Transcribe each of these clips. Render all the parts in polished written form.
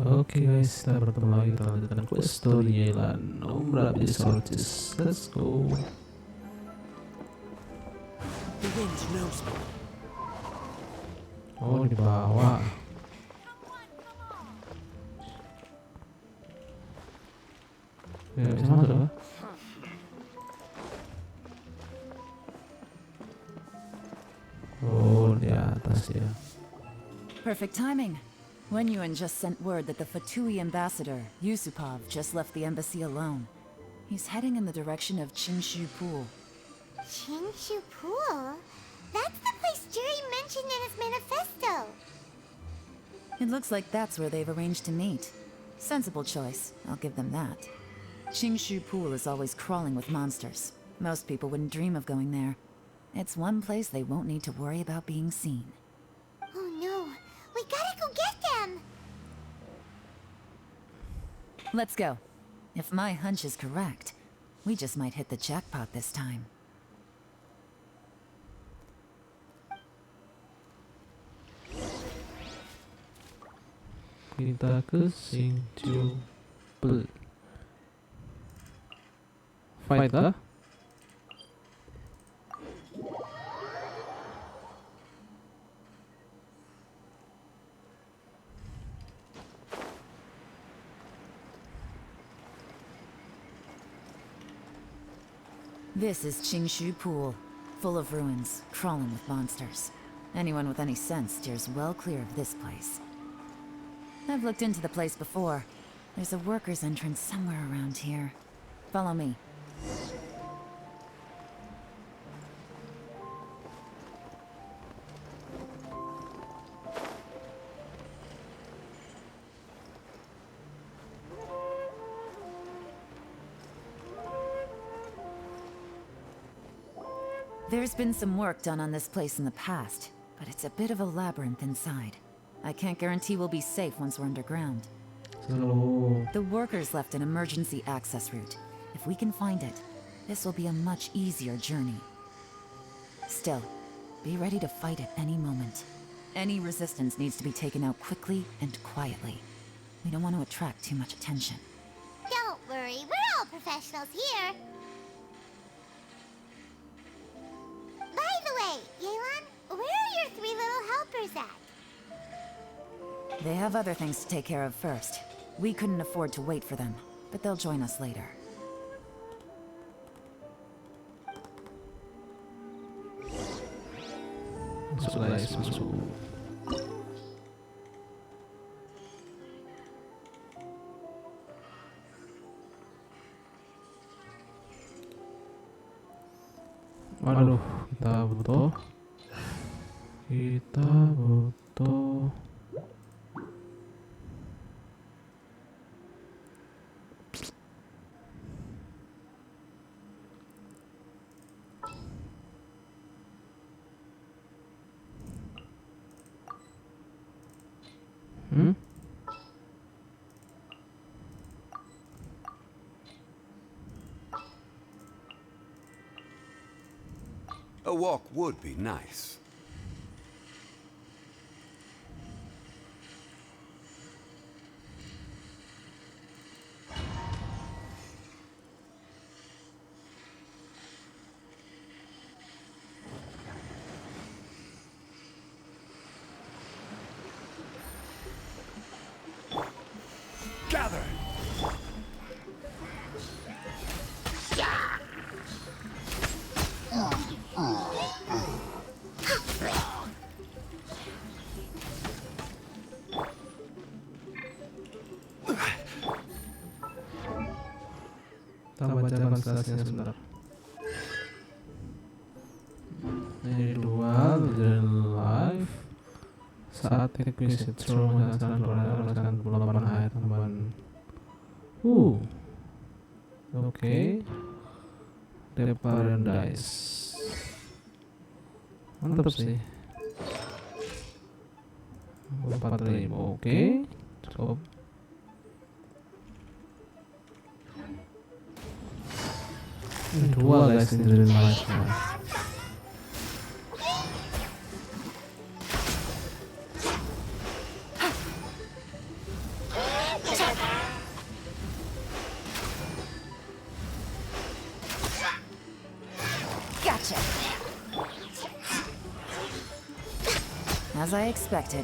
Oke guys, kita bertemu lagi, kita lanjutkan quest story Yelan. Nomor Resources. Let's go. The wind knows me. Oh, di bawah. Ya, bisa masuk lah. Oh, di atas ya. Perfect timing. Wenyuan just sent word that the Fatui ambassador, Yusupov, just left the embassy alone. He's heading in the direction of Qingshu Pool. Qingshu Pool? That's the place Jerry mentioned in his manifesto. It looks like that's where they've arranged to meet. Sensible choice, I'll give them that. Qingshu Pool is always crawling with monsters. Most people wouldn't dream of going there. It's one place they won't need to worry about being seen. Oh no, we gotta go get them! Let's go. If my hunch is correct, we just might hit the jackpot this time. Kita ke Qingshu Pool. Fight lah. This is Qingshu Pool, full of ruins, crawling with monsters. Anyone with any sense steers well clear of this place. I've looked into the place before. There's a worker's entrance somewhere around here. Follow me. There's been some work done on this place in the past, but it's a bit of a labyrinth inside. I can't guarantee we'll be safe once we're underground. So, The workers left an emergency access route. If we can find it, this will be a much easier journey. Still, be ready to fight at any moment. Any resistance needs to be taken out quickly and quietly. We don't want to attract too much attention. Don't worry, we're all professionals here. By the way, Yelan, where are your three little helpers at? They have other things to take care of first. We couldn't afford to wait for them, but they'll join us later. masuk guys, masuk. Waduh, kita butuh A walk would be nice. Gather! kita baca translasinya sebentar. Ini dua berjalan live saat requisite suruh menjelaskan berdasarkan 28 ayat tambahan. Oke. The Paradise. Mantap sih. 45. Oke. Cukup. Dua guys ini dari live. As I expected.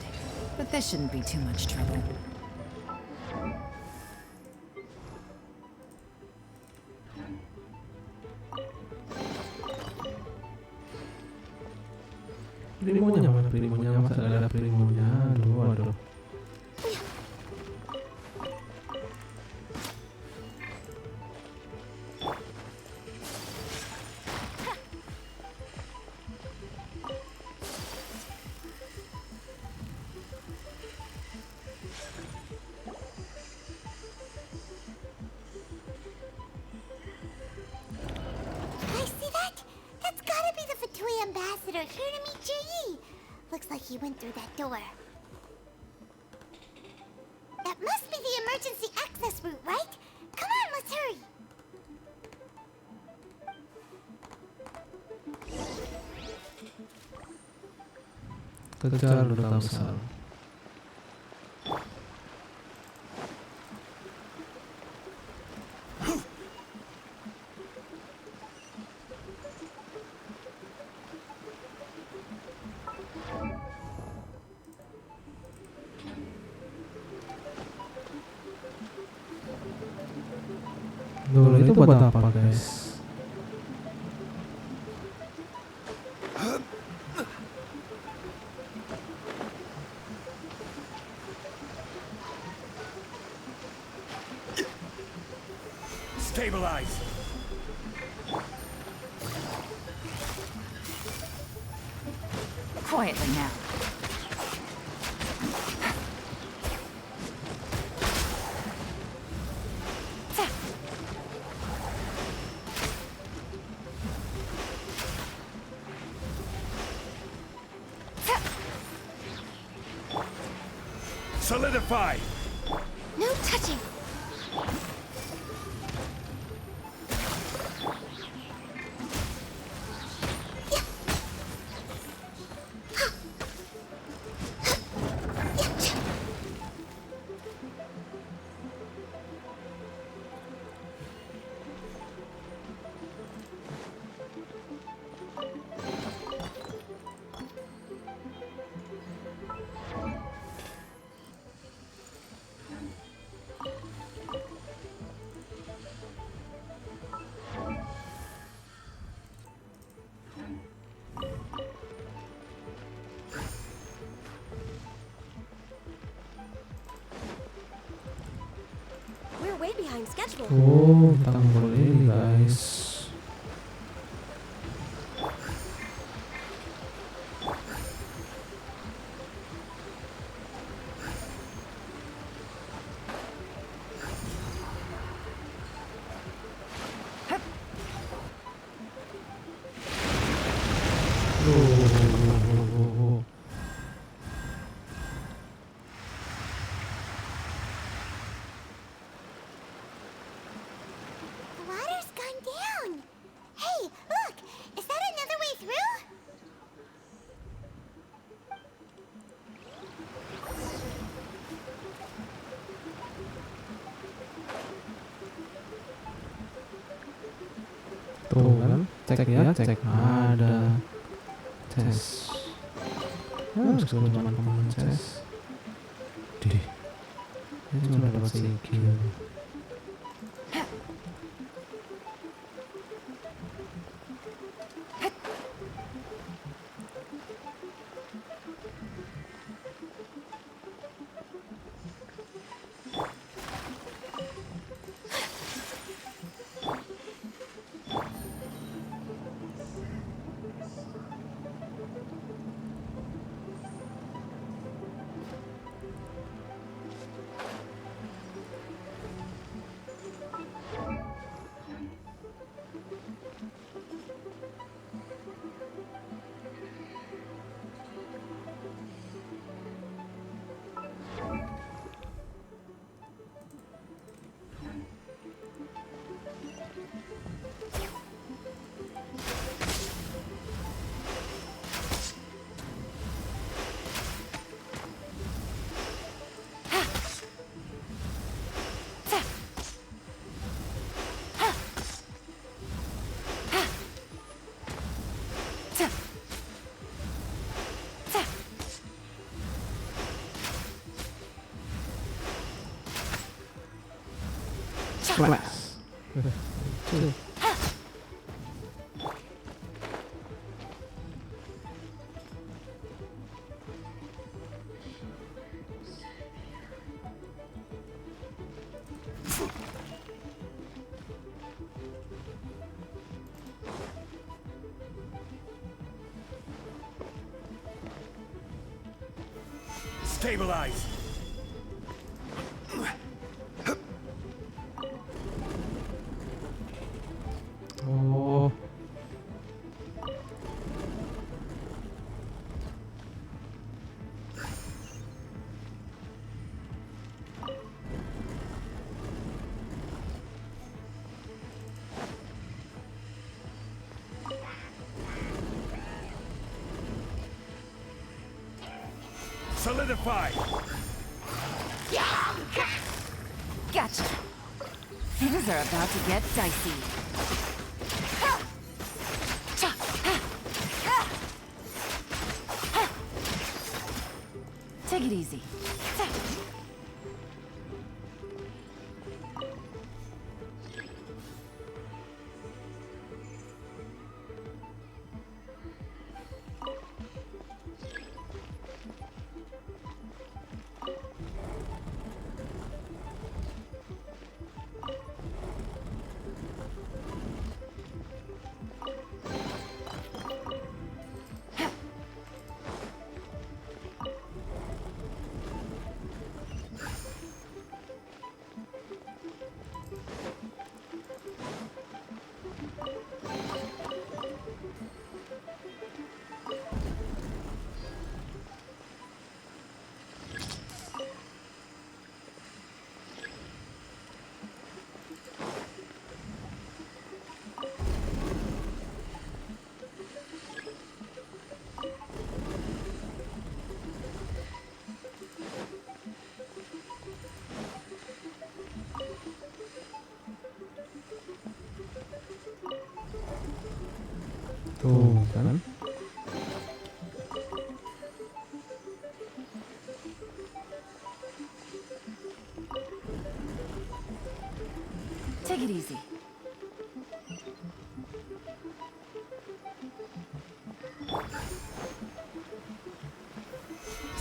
But this shouldn't be too much trouble. Primonya mana primonya? Masa nggak ada primonya? Aduh, aduh. I see that? That's gotta be the Fatui ambassador here to meet Ji. Looks like he went through that door. That must be the emergency access route, right? Come on, let's hurry. Kejar duta besar. Dulu itu buat apa, guys? Stabilize. Quietly now. Solidify. No touching. We're way behind schedule. Oh, kita ngobrol ini, guys. Oh. The water's gone down. Hey, look! Is that another way through? Tuh kan, cek ya, cek ada tes. Harus teman-teman tes. Dih, ini cuma dapat skill. Splash. Stabilize! Oh. Solidify! Gotcha. Things are about to get dicey. Take it easy. Tuh kan. Take it easy.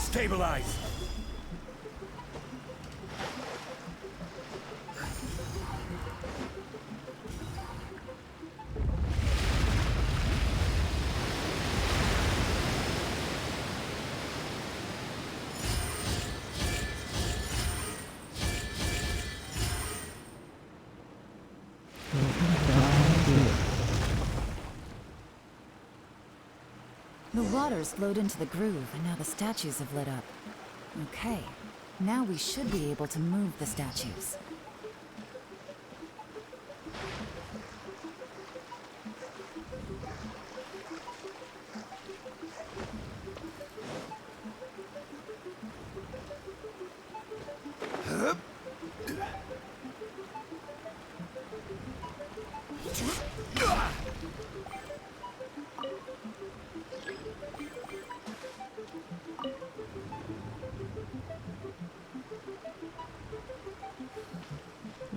Stabilize! The water's flowed into the groove, and now the statues have lit up. Okay, now we should be able to move the statues.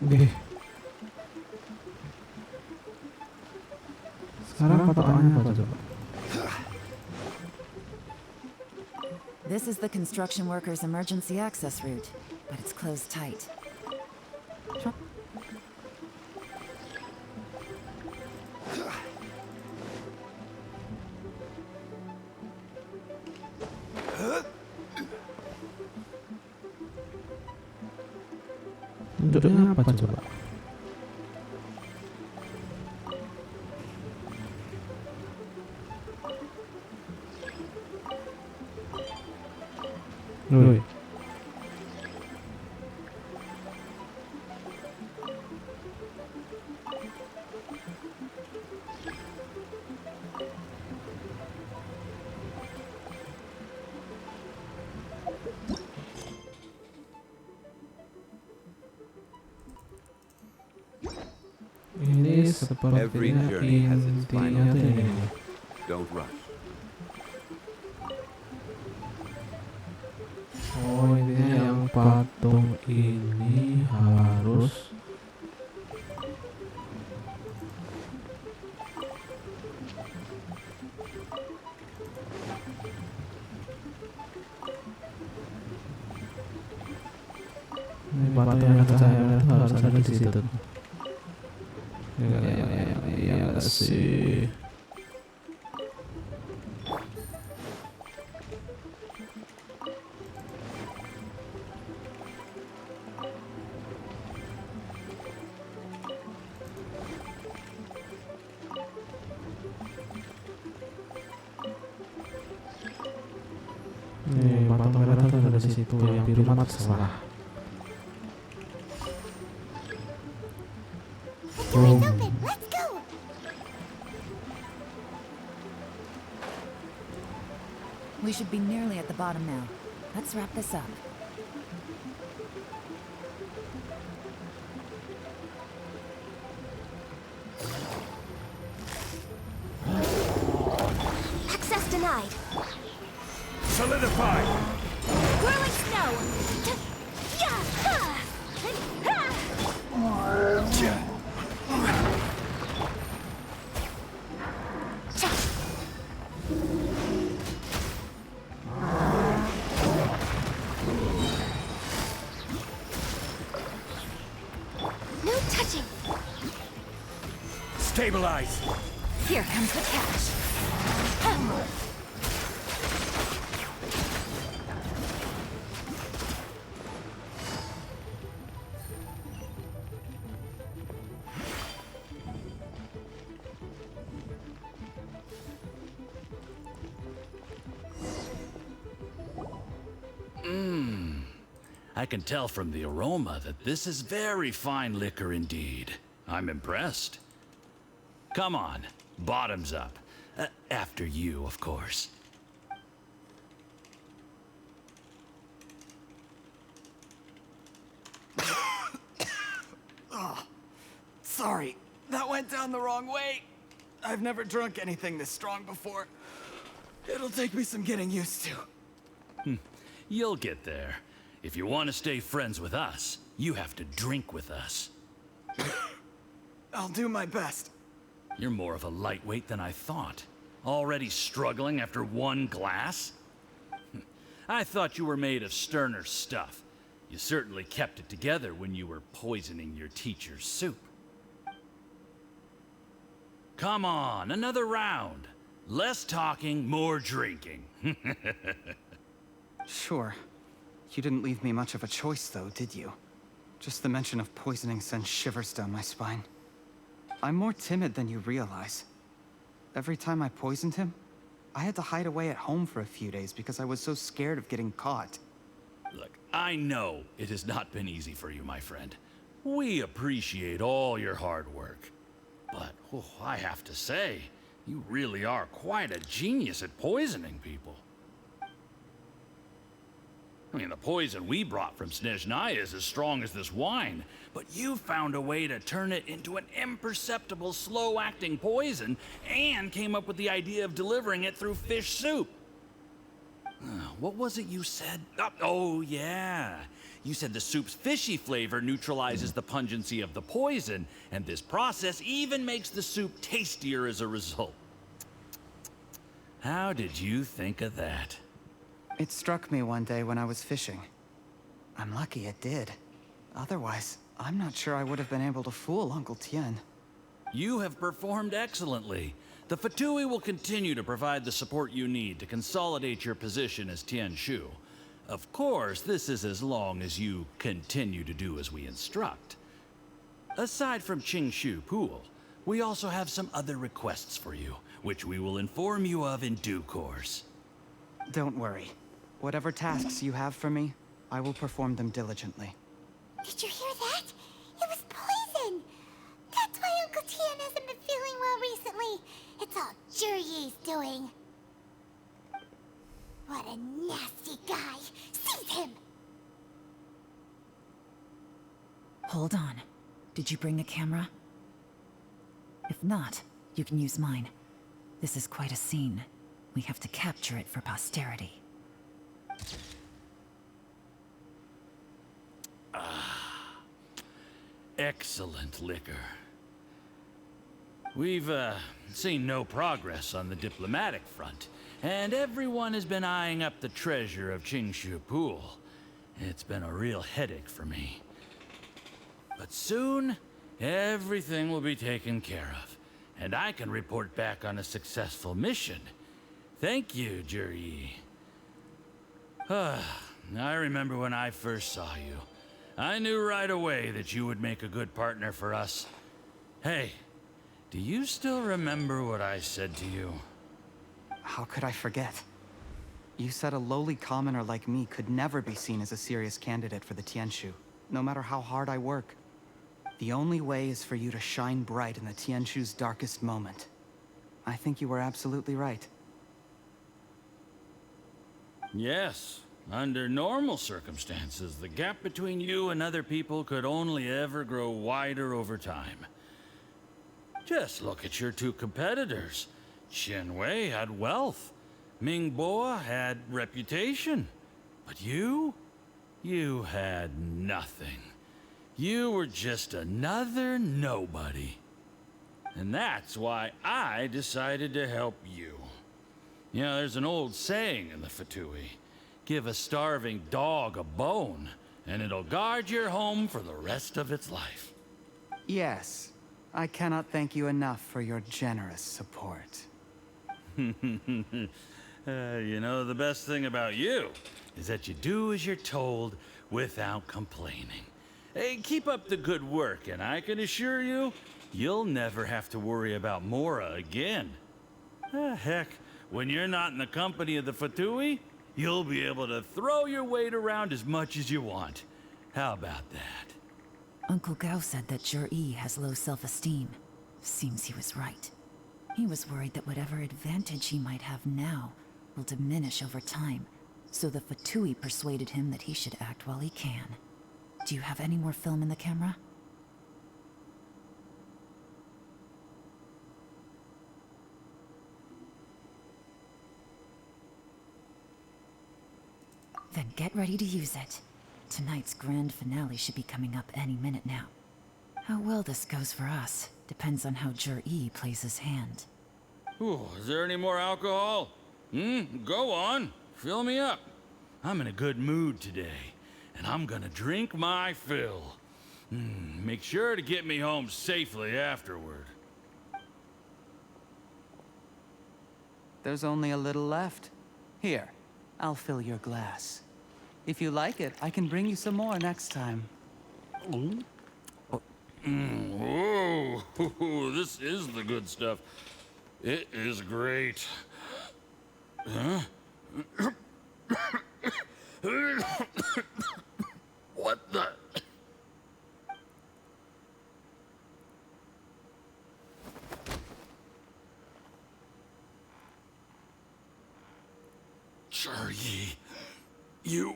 Oke. Sekarang patokannya apa coba? This is the construction workers' emergency access route, but it's closed tight. Bentuknya apa coba? Woi. Ini Every sepertinya journey has its final intinya tuh ini. Don't rush. Oh, intinya yang patung ini harus Ini batu yang kata saya harus ada di situ. Ya nggak sih. Nih, batu merah tuh ada di situ, yang biru mah terserah. The door's open. Let's go. We should be nearly at the bottom now. Let's wrap this up. Access denied. Solidify! Whirling snow. Yeah. No touching. Stabilize! Here comes the catch. I can tell from the aroma that this is very fine liquor indeed. I'm impressed. Come on, bottoms up. After you, of course. Sorry, that went down the wrong way. I've never drunk anything this strong before. It'll take me some getting used to. You'll get there. If you want to stay friends with us, you have to drink with us. I'll do my best. You're more of a lightweight than I thought. Already struggling after one glass? I thought you were made of sterner stuff. You certainly kept it together when you were poisoning your teacher's soup. Come on, another round. Less talking, more drinking. Sure. You didn't leave me much of a choice, though, did you? Just the mention of poisoning sends shivers down my spine. I'm more timid than you realize. Every time I poisoned him, I had to hide away at home for a few days because I was so scared of getting caught. Look, I know it has not been easy for you, my friend. We appreciate all your hard work. But, I have to say, you really are quite a genius at poisoning people. I mean, the poison we brought from Snezhnaya is as strong as this wine, but you found a way to turn it into an imperceptible, slow-acting poison, and came up with the idea of delivering it through fish soup. What was it you said? Oh, yeah. You said the soup's fishy flavor neutralizes the pungency of the poison, and this process even makes the soup tastier as a result. How did you think of that? It struck me one day when I was fishing. I'm lucky it did. Otherwise, I'm not sure I would have been able to fool Uncle Tien. You have performed excellently. The Fatui will continue to provide the support you need to consolidate your position as Tien Shu. Of course, this is as long as you continue to do as we instruct. Aside from Qingshu Pool, we also have some other requests for you, which we will inform you of in due course. Don't worry. Whatever tasks you have for me, I will perform them diligently. Did you hear that? It was poison. That's why Uncle Tien hasn't been feeling well recently. It's all Jurye's doing. What a nasty guy. Seize him! Hold on. Did you bring a camera? If not, you can use mine. This is quite a scene. We have to capture it for posterity. Excellent liquor. We've, seen no progress on the diplomatic front, and everyone has been eyeing up the treasure of Qingshu Pool. It's been a real headache for me. But soon, everything will be taken care of, and I can report back on a successful mission. Thank you, Juri. I remember when I first saw you. I knew right away that you would make a good partner for us. Hey, do you still remember what I said to you? How could I forget? You said a lowly commoner like me could never be seen as a serious candidate for the Tianshu, no matter how hard I work. The only way is for you to shine bright in the Tianshu's darkest moment. I think you were absolutely right. Yes. Under normal circumstances, the gap between you and other people could only ever grow wider over time. Just look at your two competitors. Qin Wei had wealth. Ming Boa had reputation. But you had nothing. You were just another nobody. And that's why I decided to help you. You know, there's an old saying in the Fatui. Give a starving dog a bone, and it'll guard your home for the rest of its life. Yes. I cannot thank you enough for your generous support. You know, the best thing about you is that you do as you're told without complaining. Hey, keep up the good work, and I can assure you, you'll never have to worry about Mora again. Heck, when you're not in the company of the Fatui, you'll be able to throw your weight around as much as you want. How about that? Uncle Gao said that Jur-E has low self-esteem. Seems he was right. He was worried that whatever advantage he might have now will diminish over time, so the Fatui persuaded him that he should act while he can. Do you have any more film in the camera? Then get ready to use it. Tonight's grand finale should be coming up any minute now. How well this goes for us depends on how Jur-E plays his hand. Ooh, is there any more alcohol? Go on. Fill me up. I'm in a good mood today, and I'm gonna drink my fill. Make sure to get me home safely afterward. There's only a little left. Here, I'll fill your glass. If you like it, I can bring you some more next time. Whoa, this is the good stuff. It is great. Huh? What the? Jur-E, you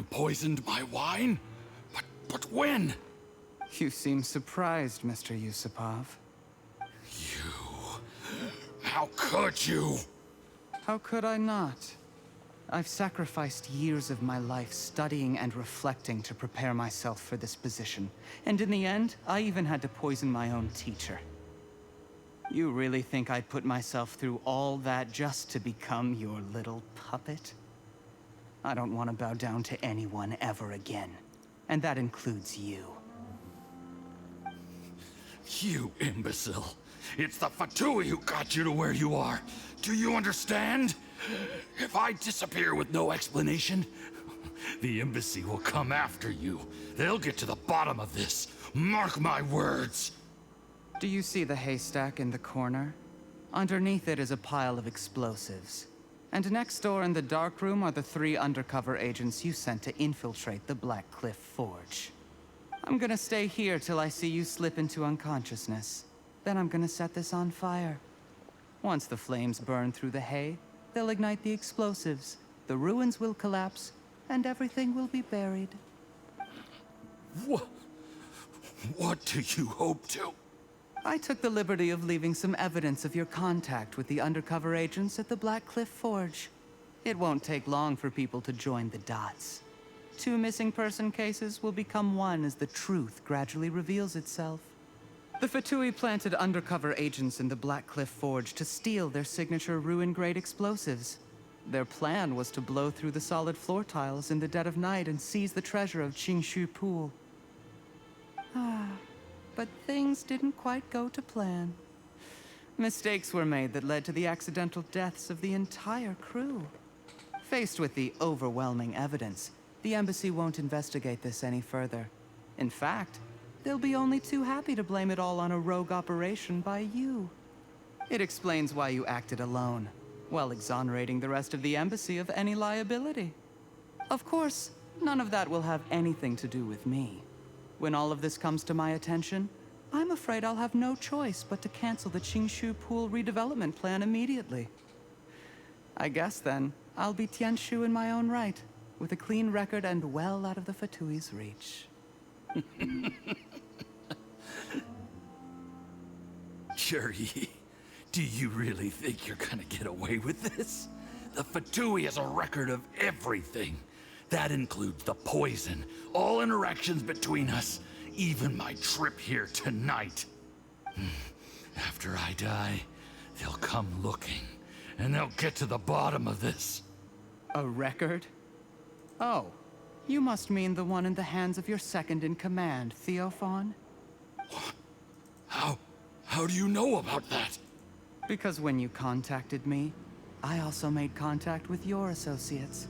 poisoned my wine? But when? You seem surprised, Mr. Yusupov. How could you? How could I not? I've sacrificed years of my life studying and reflecting to prepare myself for this position. And in the end, I even had to poison my own teacher. You really think I'd put myself through all that just to become your little puppet? I don't want to bow down to anyone ever again. And that includes you. You imbecile. It's the Fatui who got you to where you are. Do you understand? If I disappear with no explanation, the embassy will come after you. They'll get to the bottom of this. Mark my words. Do you see the haystack in the corner? Underneath it is a pile of explosives. And next door in the dark room are the 3 undercover agents you sent to infiltrate the Black Cliff Forge. I'm gonna stay here till I see you slip into unconsciousness. Then I'm gonna set this on fire. Once the flames burn through the hay, they'll ignite the explosives, the ruins will collapse, and everything will be buried. What do you hope to? I took the liberty of leaving some evidence of your contact with the undercover agents at the Black Cliff Forge. It won't take long for people to join the dots. 2 missing person cases will become one as the truth gradually reveals itself. The Fatui planted undercover agents in the Black Cliff Forge to steal their signature ruin-grade explosives. Their plan was to blow through the solid floor tiles in the dead of night and seize the treasure of Qingshu Pool. But things didn't quite go to plan. Mistakes were made that led to the accidental deaths of the entire crew. Faced with the overwhelming evidence, the embassy won't investigate this any further. In fact, they'll be only too happy to blame it all on a rogue operation by you. It explains why you acted alone, while exonerating the rest of the embassy of any liability. Of course, none of that will have anything to do with me. When all of this comes to my attention, I'm afraid I'll have no choice but to cancel the Qingshu Pool redevelopment plan immediately. I guess then, I'll be Tianshu in my own right, with a clean record and well out of the Fatui's reach. Cherry, do you really think you're gonna get away with this? The Fatui has a record of everything. That includes the poison, all interactions between us, even my trip here tonight. After I die, they'll come looking, and they'll get to the bottom of this. A record? Oh, you must mean the one in the hands of your second-in-command, Theophan? How do you know about that? Because when you contacted me, I also made contact with your associates.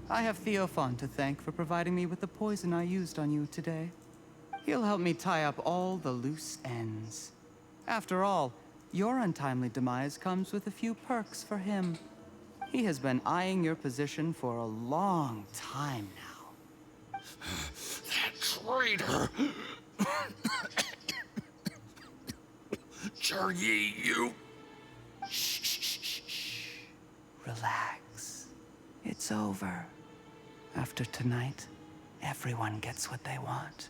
I have Theophan to thank for providing me with the poison I used on you today. He'll help me tie up all the loose ends. After all, your untimely demise comes with a few perks for him. He has been eyeing your position for a long time now. That traitor! Cherry, you... Shh. Relax. It's over. After tonight, everyone gets what they want.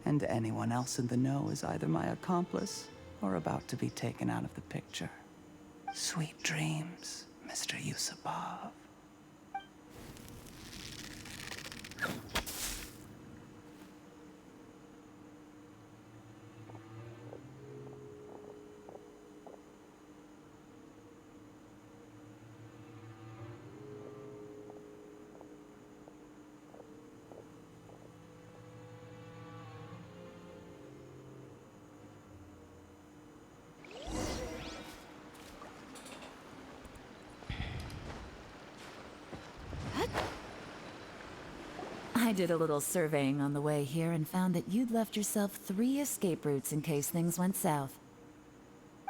And anyone else in the know is either my accomplice or about to be taken out of the picture. Sweet dreams, Mr. Yusupov. I did a little surveying on the way here and found that you'd left yourself 3 escape routes in case things went south.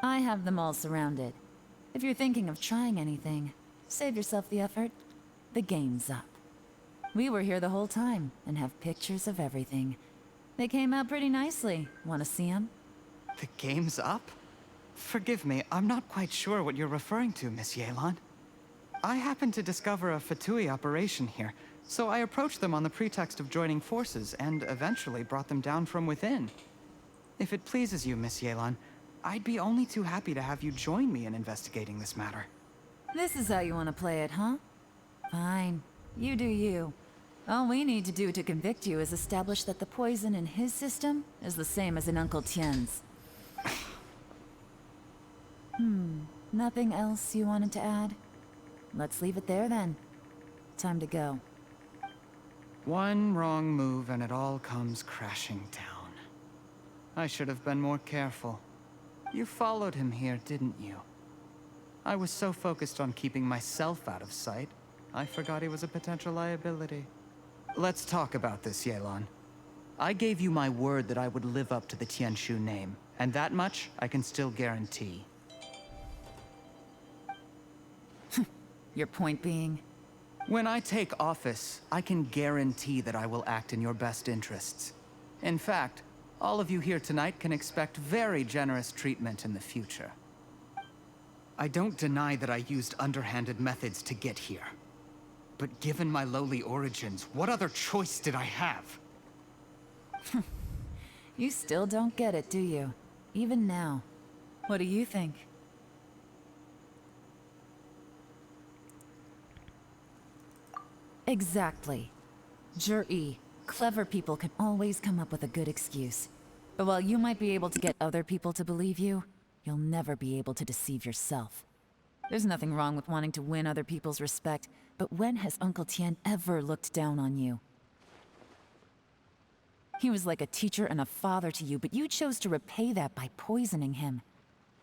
I have them all surrounded. If you're thinking of trying anything, save yourself the effort. The game's up. We were here the whole time and have pictures of everything. They came out pretty nicely. Want to see them? The game's up? Forgive me, I'm not quite sure what you're referring to, Miss Yelan. I happened to discover a Fatui operation here, so I approached them on the pretext of joining forces and eventually brought them down from within. If it pleases you, Miss Yelan, I'd be only too happy to have you join me in investigating this matter. This is how you want to play it, huh? Fine. You do you. All we need to do to convict you is establish that the poison in his system is the same as in Uncle Tien's. Nothing else you wanted to add? Let's leave it there then. Time to go. One wrong move and it all comes crashing down. I should have been more careful. You followed him here, didn't you? I was so focused on keeping myself out of sight, I forgot he was a potential liability. Let's talk about this, Yelan. I gave you my word that I would live up to the Tianshu name, and that much I can still guarantee. Your point being? When I take office, I can guarantee that I will act in your best interests. In fact, all of you here tonight can expect very generous treatment in the future. I don't deny that I used underhanded methods to get here. But given my lowly origins, what other choice did I have? You still don't get it, do you? Even now. What do you think? Exactly. Jur-E, clever people can always come up with a good excuse. But while you might be able to get other people to believe you, you'll never be able to deceive yourself. There's nothing wrong with wanting to win other people's respect, but when has Uncle Tien ever looked down on you? He was like a teacher and a father to you, but you chose to repay that by poisoning him.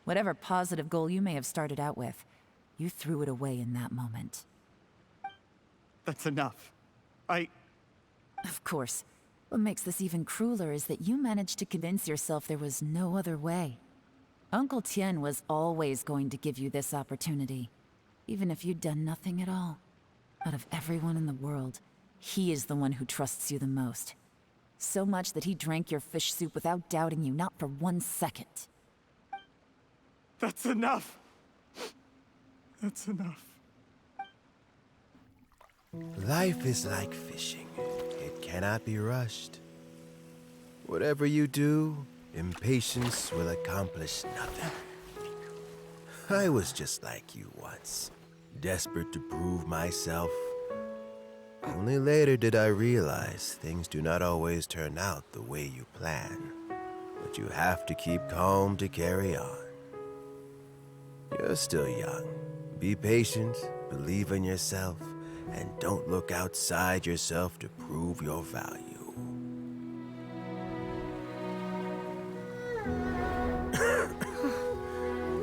Whatever positive goal you may have started out with, you threw it away in that moment. That's enough. Of course. What makes this even crueler is that you managed to convince yourself there was no other way. Uncle Tien was always going to give you this opportunity, even if you'd done nothing at all. Out of everyone in the world, he is the one who trusts you the most. So much that he drank your fish soup without doubting you, not for 1 second. That's enough! That's enough. Life is like fishing. It cannot be rushed. Whatever you do, impatience will accomplish nothing. I was just like you once, desperate to prove myself. Only later did I realize things do not always turn out the way you plan, but you have to keep calm to carry on. You're still young. Be patient, believe in yourself, and don't look outside yourself to prove your value.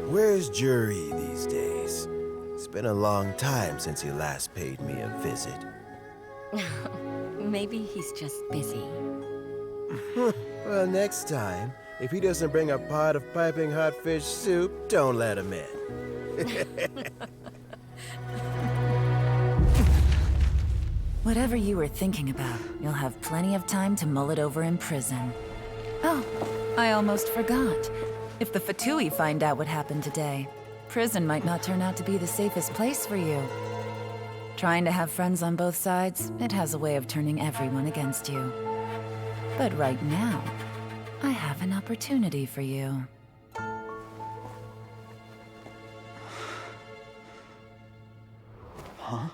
Where's Jury these days? It's been a long time since he last paid me a visit. Maybe he's just busy. Well, next time, if he doesn't bring a pot of piping hot fish soup, don't let him in. Whatever you were thinking about, you'll have plenty of time to mull it over in prison. Oh, I almost forgot. If the Fatui find out what happened today, prison might not turn out to be the safest place for you. Trying to have friends on both sides, it has a way of turning everyone against you. But right now, I have an opportunity for you. Huh?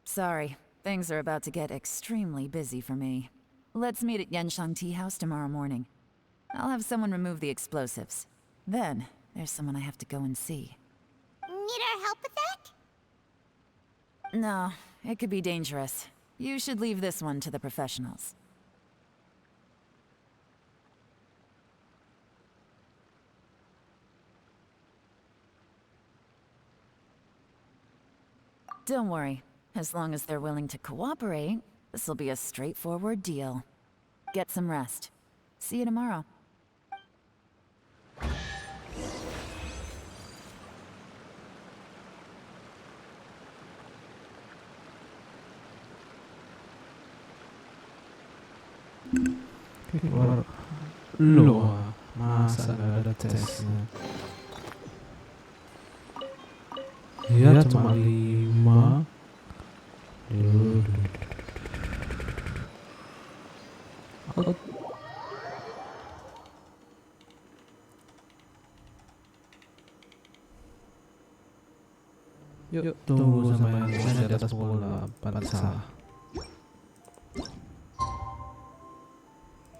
Sorry, things are about to get extremely busy for me. Let's meet at Yenshang Tea House tomorrow morning. I'll have someone remove the explosives. Then, there's someone I have to go and see. Need our help with that? No, it could be dangerous. You should leave this one to the professionals. Don't worry. As long as they're willing to cooperate, this'll be a straightforward deal. Get some rest. See you tomorrow. Keluar loh, masa nggak ada tesnya? Ya cuma 5. Yuk tunggu sampai di atas bola 4 salah.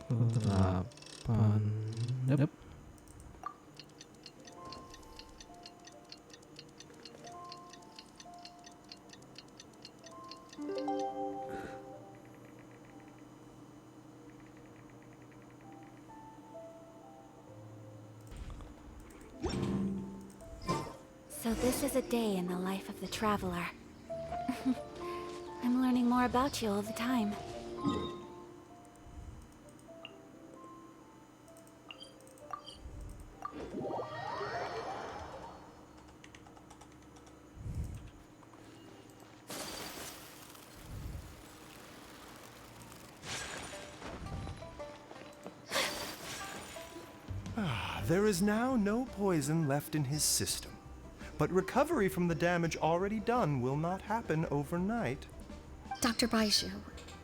8. Yep. So this is a day in the life of the traveler. I'm learning more about you all the time. There is now no poison left in his system, but recovery from the damage already done will not happen overnight. Dr. Baiju,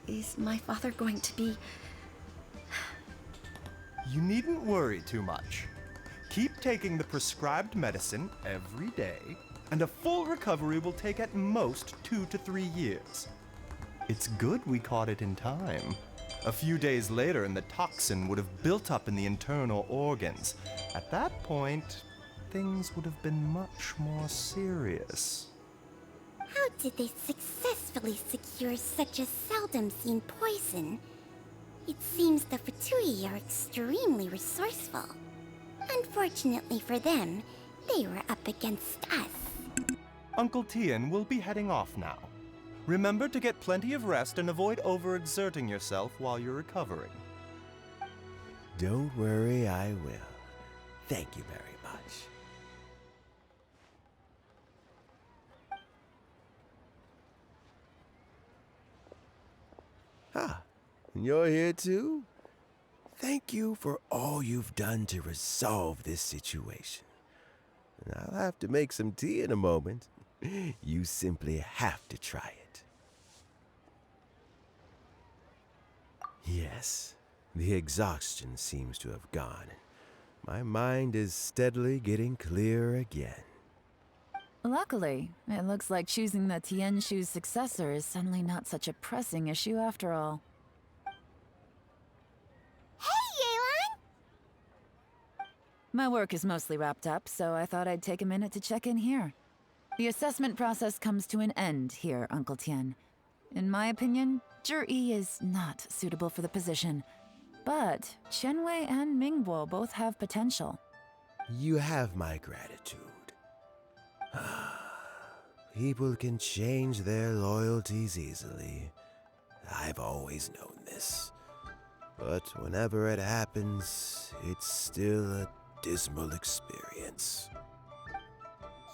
is my father going to be... You needn't worry too much. Keep taking the prescribed medicine every day, and a full recovery will take at most 2 to 3 years. It's good we caught it in time. A few days later, and the toxin would have built up in the internal organs. At that point, things would have been much more serious. How did they successfully secure such a seldom-seen poison? It seems the Fatui are extremely resourceful. Unfortunately for them, they were up against us. Uncle Tian will be heading off now. Remember to get plenty of rest and avoid overexerting yourself while you're recovering. Don't worry, I will. Thank you very much. Ah, you're here too? Thank you for all you've done to resolve this situation. I'll have to make some tea in a moment. You simply have to try it. Yes, the exhaustion seems to have gone. My mind is steadily getting clearer again. Luckily, it looks like choosing the Tianshu's successor is suddenly not such a pressing issue after all. Hey, Yelan! My work is mostly wrapped up, so I thought I'd take a minute to check in here. The assessment process comes to an end here, Uncle Tian. In my opinion, Zhi is not suitable for the position. But Qianwei and Mingbo both have potential. You have my gratitude. People can change their loyalties easily. I've always known this. But whenever it happens, it's still a dismal experience.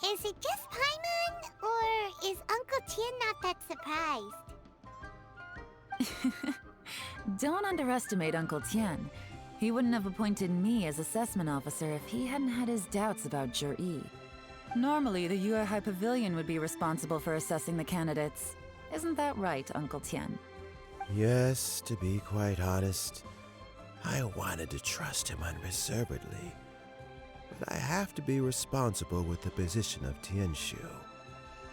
Is it just Paimon, or is Uncle Tian not that surprised? Don't underestimate Uncle Tian. He wouldn't have appointed me as assessment officer if he hadn't had his doubts about Zhi. Normally, the Yuehai Pavilion would be responsible for assessing the candidates. Isn't that right, Uncle Tian? Yes, to be quite honest, I wanted to trust him unreservedly. But I have to be responsible with the position of Tianshu.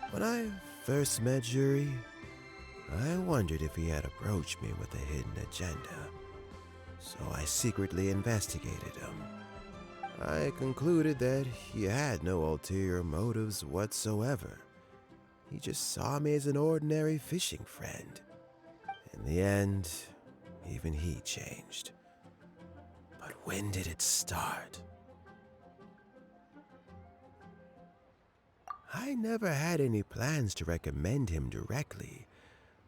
When I first met Zhi, I wondered if he had approached me with a hidden agenda. So I secretly investigated him. I concluded that he had no ulterior motives whatsoever. He just saw me as an ordinary fishing friend. In the end, even he changed. But when did it start? I never had any plans to recommend him directly,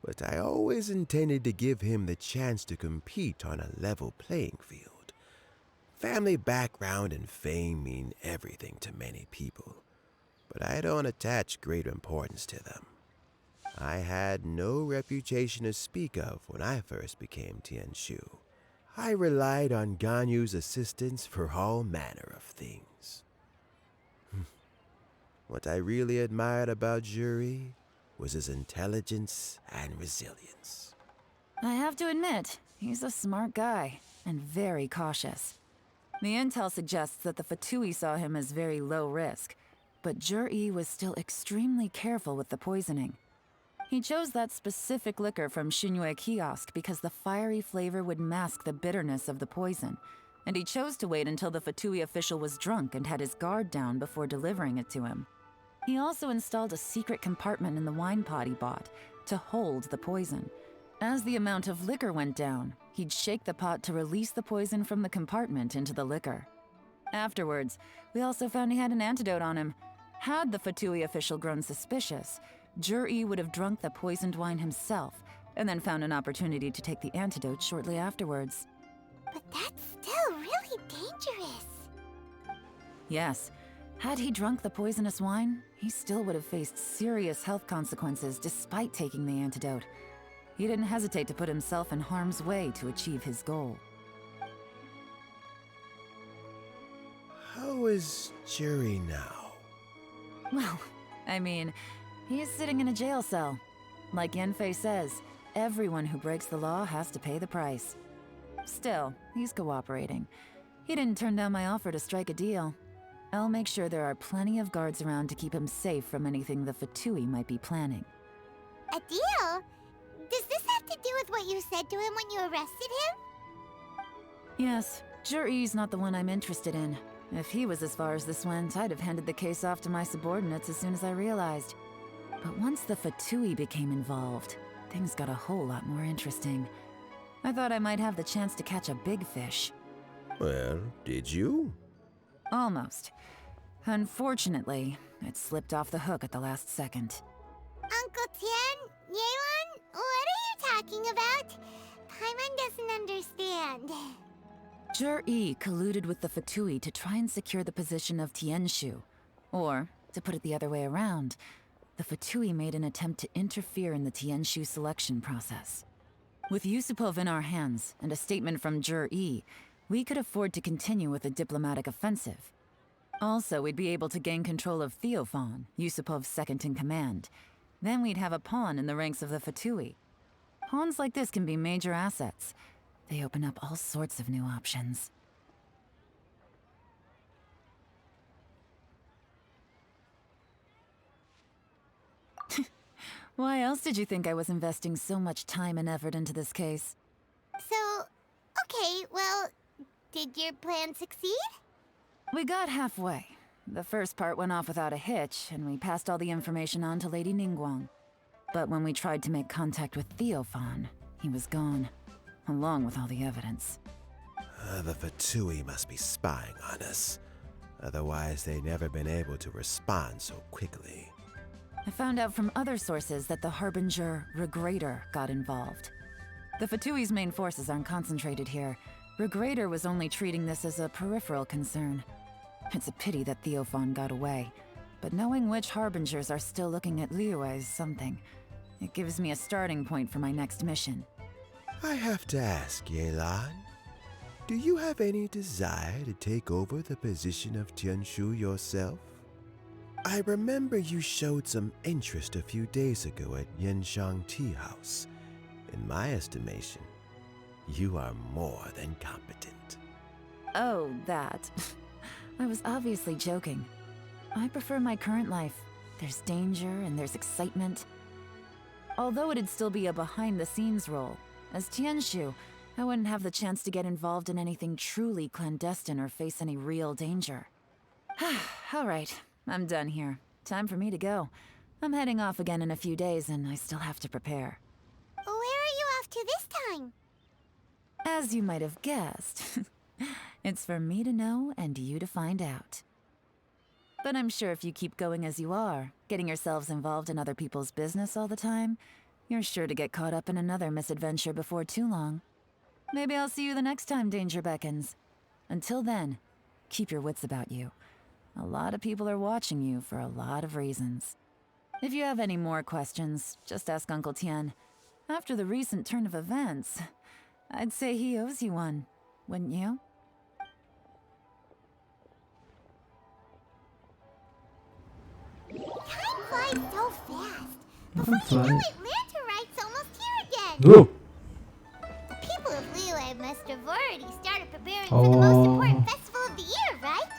but I always intended to give him the chance to compete on a level playing field. Family background and fame mean everything to many people, but I don't attach great importance to them. I had no reputation to speak of when I first became Tianshu. I relied on Ganyu's assistance for all manner of things. What I really admired about Zhi was his intelligence and resilience. I have to admit, he's a smart guy, and very cautious. The intel suggests that the Fatui saw him as very low risk, but Zhi was still extremely careful with the poisoning. He chose that specific liquor from Xingyue Kiosk because the fiery flavor would mask the bitterness of the poison, and he chose to wait until the Fatui official was drunk and had his guard down before delivering it to him. He also installed a secret compartment in the wine pot he bought to hold the poison. As the amount of liquor went down, he'd shake the pot to release the poison from the compartment into the liquor. Afterwards, we also found he had an antidote on him. Had the Fatui official grown suspicious, Zhi would have drunk the poisoned wine himself, and then found an opportunity to take the antidote shortly afterwards. But that's still really dangerous. Yes, had he drunk the poisonous wine, he still would have faced serious health consequences despite taking the antidote. He didn't hesitate to put himself in harm's way to achieve his goal. How is Zhi now? Well, I mean, he is sitting in a jail cell. Like Yanfei says, everyone who breaks the law has to pay the price. Still, he's cooperating. He didn't turn down my offer to strike a deal. I'll make sure there are plenty of guards around to keep him safe from anything the Fatui might be planning. A deal? Does this have to do with what you said to him when you arrested him? Yes, Zhi-Yi's not the one I'm interested in. If he was as far as this went, I'd have handed the case off to my subordinates as soon as I realized. But once the Fatui became involved, things got a whole lot more interesting. I thought I might have the chance to catch a big fish. Well, did you? Almost. Unfortunately, it slipped off the hook at the last second. Uncle Tian? Yelan? What are you talking about? Paimon doesn't understand. Zhi-Yi colluded with the Fatui to try and secure the position of Tianshu. Or, to put it the other way around, the Fatui made an attempt to interfere in the Tianshu selection process. With Yusupov in our hands, and a statement from Zhi-Yi, we could afford to continue with a diplomatic offensive. Also, we'd be able to gain control of Theophan, Yusupov's second-in-command. Then we'd have a pawn in the ranks of the Fatui. Pawns like this can be major assets. They open up all sorts of new options. Why else did you think I was investing so much time and effort into this case? So, okay, well, did your plan succeed? We got halfway. The first part went off without a hitch, and we passed all the information on to Lady Ningguang. But when we tried to make contact with Theophan, he was gone, along with all the evidence. The Fatui must be spying on us. Otherwise, they'd never been able to respond so quickly. I found out from other sources that the Harbinger Regrator got involved. The Fatui's main forces aren't concentrated here. Regrator was only treating this as a peripheral concern. It's a pity that Theophan got away. But knowing which Harbingers are still looking at Liyue is something. It gives me a starting point for my next mission. I have to ask, Yelan, do you have any desire to take over the position of Tianshu yourself? I remember you showed some interest a few days ago at Yenshang Tea House. In my estimation, you are more than competent. Oh, that. I was obviously joking. I prefer my current life. There's danger and there's excitement. Although it'd still be a behind-the-scenes role, as Tianshu, I wouldn't have the chance to get involved in anything truly clandestine or face any real danger. Alright, I'm done here. Time for me to go. I'm heading off again in a few days and I still have to prepare. Where are you off to this time? As you might have guessed, it's for me to know and you to find out. But I'm sure if you keep going as you are, getting yourselves involved in other people's business all the time, you're sure to get caught up in another misadventure before too long. Maybe I'll see you the next time danger beckons. Until then, keep your wits about you. A lot of people are watching you for a lot of reasons. If you have any more questions, just ask Uncle Tian. After the recent turn of events, I'd say he owes you one, wouldn't you? Time flies so fast. Before you know it, Lanterite's almost here again. Go! The people of Liyue must have already started preparing for the most important festival of the year, right?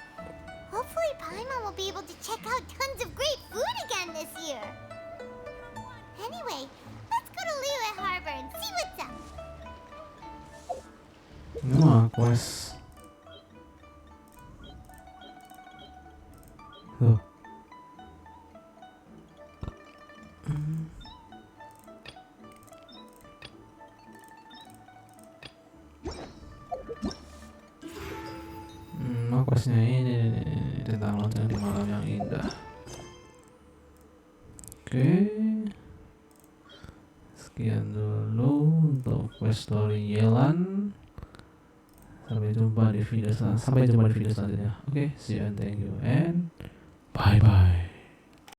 Hopefully Paimon will be able to check out tons of great food again this year. Anyway, let's go to Liyue Harbor and see what's up. Nah, quest. Tuh. Questnya ini tentang lonceng di malam yang indah. Oke, sekian dulu untuk quest story Yelan. Sampai jumpa di video selanjutnya. Oke, see you and thank you and bye bye.